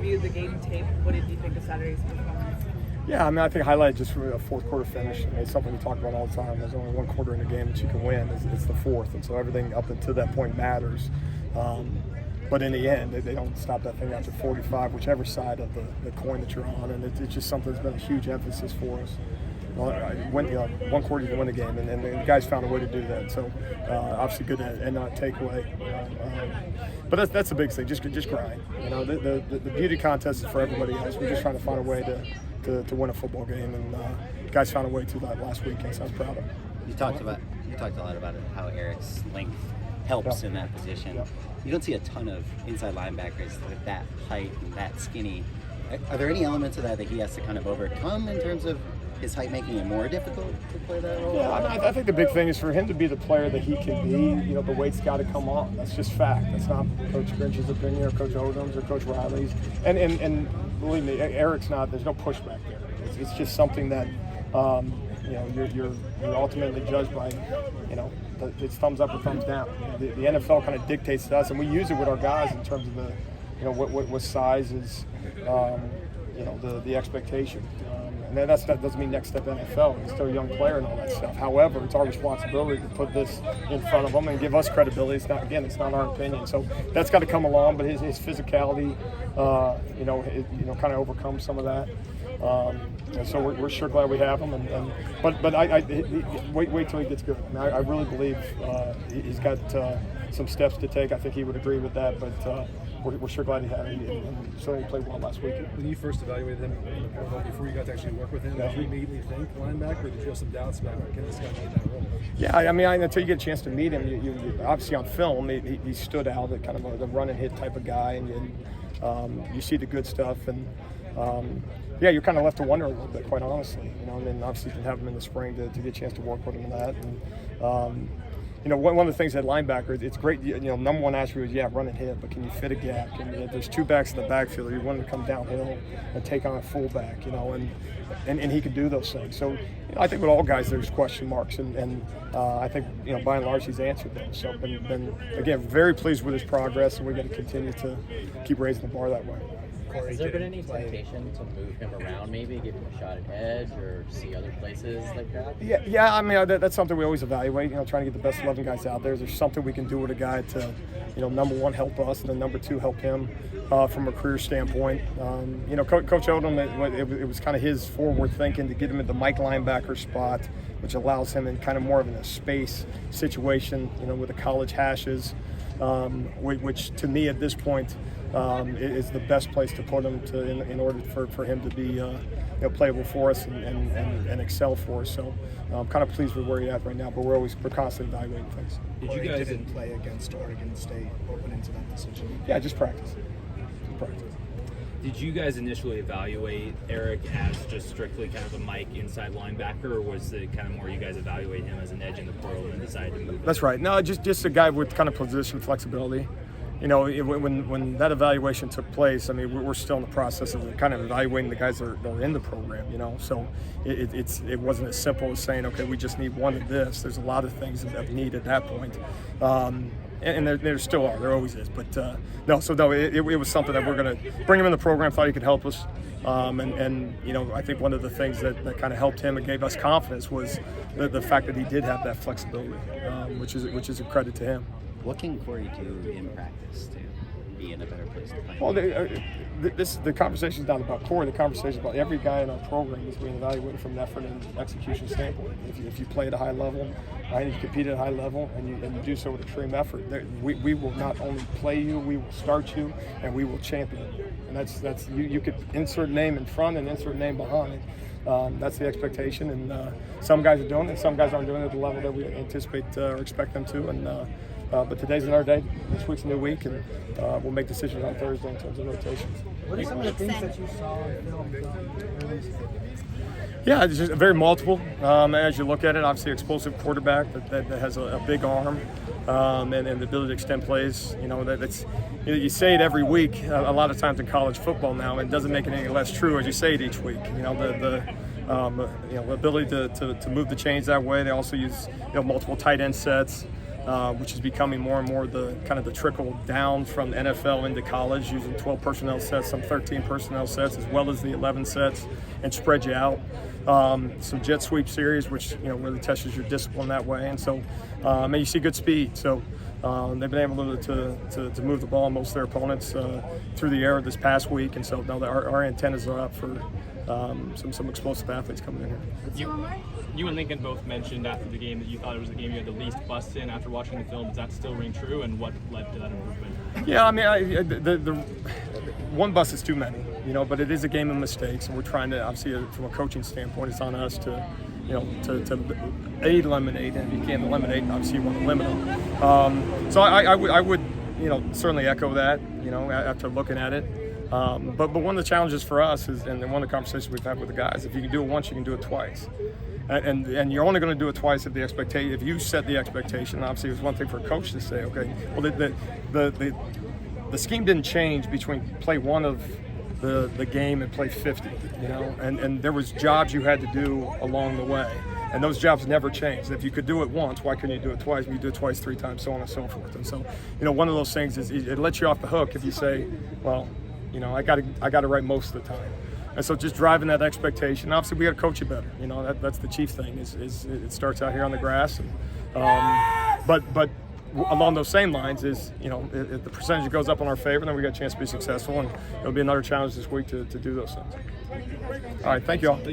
reviewed the game tape, what did you think of Saturday's performance? Yeah, I mean, I think highlight just from a fourth quarter finish. I mean, it's something we talk about all the time. There's only one quarter in the game that you can win. It's the fourth, and so everything up until that point matters. But in the end, they don't stop that thing after 45, whichever side of the coin that you're on, and it's just something that's been a huge emphasis for us. One quarter to win the game, and the guys found a way to do that. So obviously good and not takeaway. But that's the big thing. Just grind. The beauty contest is for everybody else. We're just trying to find a way to win a football game, and guys found a way to that last weekend. So I was proud of them. You talked a lot about it, how Eric's length helps in that position. Yeah. You don't see a ton of inside linebackers with that height and that skinny. Are there any elements of that he has to kind of overcome in terms of his height making it more difficult to play that role? Yeah, I think the big thing is for him to be the player that he can be. The weight's got to come on. That's just fact. That's not Coach Grinch's opinion or Coach Odom's or Coach Riley's. And believe me, Eric's not. There's no pushback there. It's just something that you're ultimately judged by. It's thumbs up or thumbs down. The NFL kind of dictates to us, and we use it with our guys in terms of what size is the expectation. And that doesn't mean next step NFL. He's still a young player and all that stuff. However, it's our responsibility to put this in front of him and give us credibility. It's not our opinion. So that's got to come along. But his physicality, kind of overcomes some of that. And so we're sure glad we have him. But wait till he gets good. I really believe he's got some steps to take. I think he would agree with that. But we're sure glad he had him. He certainly played well last weekend. When you first evaluated him in the Pro Bowl, before you got to actually work with him, did you immediately think linebacker, or did you have some doubts about can this guy get that role? Yeah, I mean, until you get a chance to meet him, you obviously on film, he stood out as kind of a run and hit type of guy, and you see the good stuff, and you're kind of left to wonder a little bit, quite honestly. And then obviously you can have him in the spring to get a chance to work with him in that. And, one of the things at linebacker, it's great. Number one attribute is run and hit, but can you fit a gap? And there's two backs in the backfield. You want him to come downhill and take on a fullback, and he can do those things. So I think with all guys there's question marks, and I think by and large he's answered them. So been again very pleased with his progress, and we're going to continue to keep raising the bar that way. Has there been any temptation to move him around, maybe give him a shot at edge or see other places like that? Yeah. I mean, that's something we always evaluate. Trying to get the best 11 guys out there. There's something we can do with a guy to, number one, help us, and then number two, help him from a career standpoint. Coach Odom, it was kind of his forward thinking to get him at the Mike linebacker spot, which allows him in kind of more of a space situation, with the college hashes, which to me at this point. Is the best place to put him in order for him to be playable for us and excel for us. So I'm kind of pleased with where he's at right now, but we're constantly evaluating things. Did you guys didn't play against Oregon State open into that decision? Yeah, just practice. Did you guys initially evaluate Eric as just strictly kind of a Mike inside linebacker, or was it kind of more you guys evaluate him as an edge in the portal and decided to move? That's right. No, just a guy with kind of position flexibility. When that evaluation took place, I mean, we're still in the process of kind of evaluating the guys that are in the program, So it wasn't as simple as saying, okay, we just need one of this. There's a lot of things that we need at that point. And there still are. There always is. But it was something that we're going to bring him in the program, thought he could help us. I think one of the things that kind of helped him and gave us confidence was the fact that he did have that flexibility, which is a credit to him. What can Corey do in practice to be in a better place to play? Well, the conversation is not about Corey. The conversation is about every guy in our program is being evaluated from an effort and execution standpoint. If you play at a high level, and you compete at a high level, and you do so with extreme effort, we will not only play you, we will start you, and we will champion you. And that's you could insert name in front and insert name behind. That's the expectation, and some guys are doing it, some guys aren't doing it at the level that we anticipate or expect them to. But today's another day. This week's a new week, and we'll make decisions on Thursday in terms of rotations. What are some of the things that you saw in film? Yeah, it's just very multiple. As you look at it, obviously explosive quarterback that has a big arm and the ability to extend plays. You say it every week. A lot of times in college football now, and it doesn't make it any less true as you say it each week. The ability to move the chains that way. They also use multiple tight end sets. which is becoming more and more the kind of the trickle down from NFL into college, using 12 personnel sets, some 13 personnel sets, as well as the 11 sets, and spread you out. Some jet sweep series, which really tests your discipline that way, and so and you see good speed. So they've been able to move the ball on most of their opponents through the air this past week, and so now our antennas are up for some explosive athletes coming in here. You and Lincoln both mentioned after the game that you thought it was the game you had the least busts in. After watching the film, does that still ring true, and what led to that improvement? Yeah, I mean, the one bust is too many, but it is a game of mistakes, and we're trying to, obviously, from a coaching standpoint, it's on us to eliminate, and if you can't eliminate, obviously you want to limit them. So I would certainly echo that, after looking at it. But one of the challenges for us is, and one of the conversations we've had with the guys, if you can do it once, you can do it twice. And you're only going to do it twice if you set the expectation. Obviously, it was one thing for a coach to say, okay, well, the scheme didn't change between play one of the game and play 50, and there was jobs you had to do along the way. And those jobs never changed. If you could do it once, why couldn't you do it twice? You do it twice, 3 times, so on and so forth. And so, one of those things is it lets you off the hook if you say, well, I got to right most of the time. And so just driving that expectation. Obviously, we got to coach you better. That's the chief thing. Is it starts out here on the grass. And, but along those same lines is, if the percentage goes up in our favor, then we got a chance to be successful. And it'll be another challenge this week to do those things. All right, thank you all.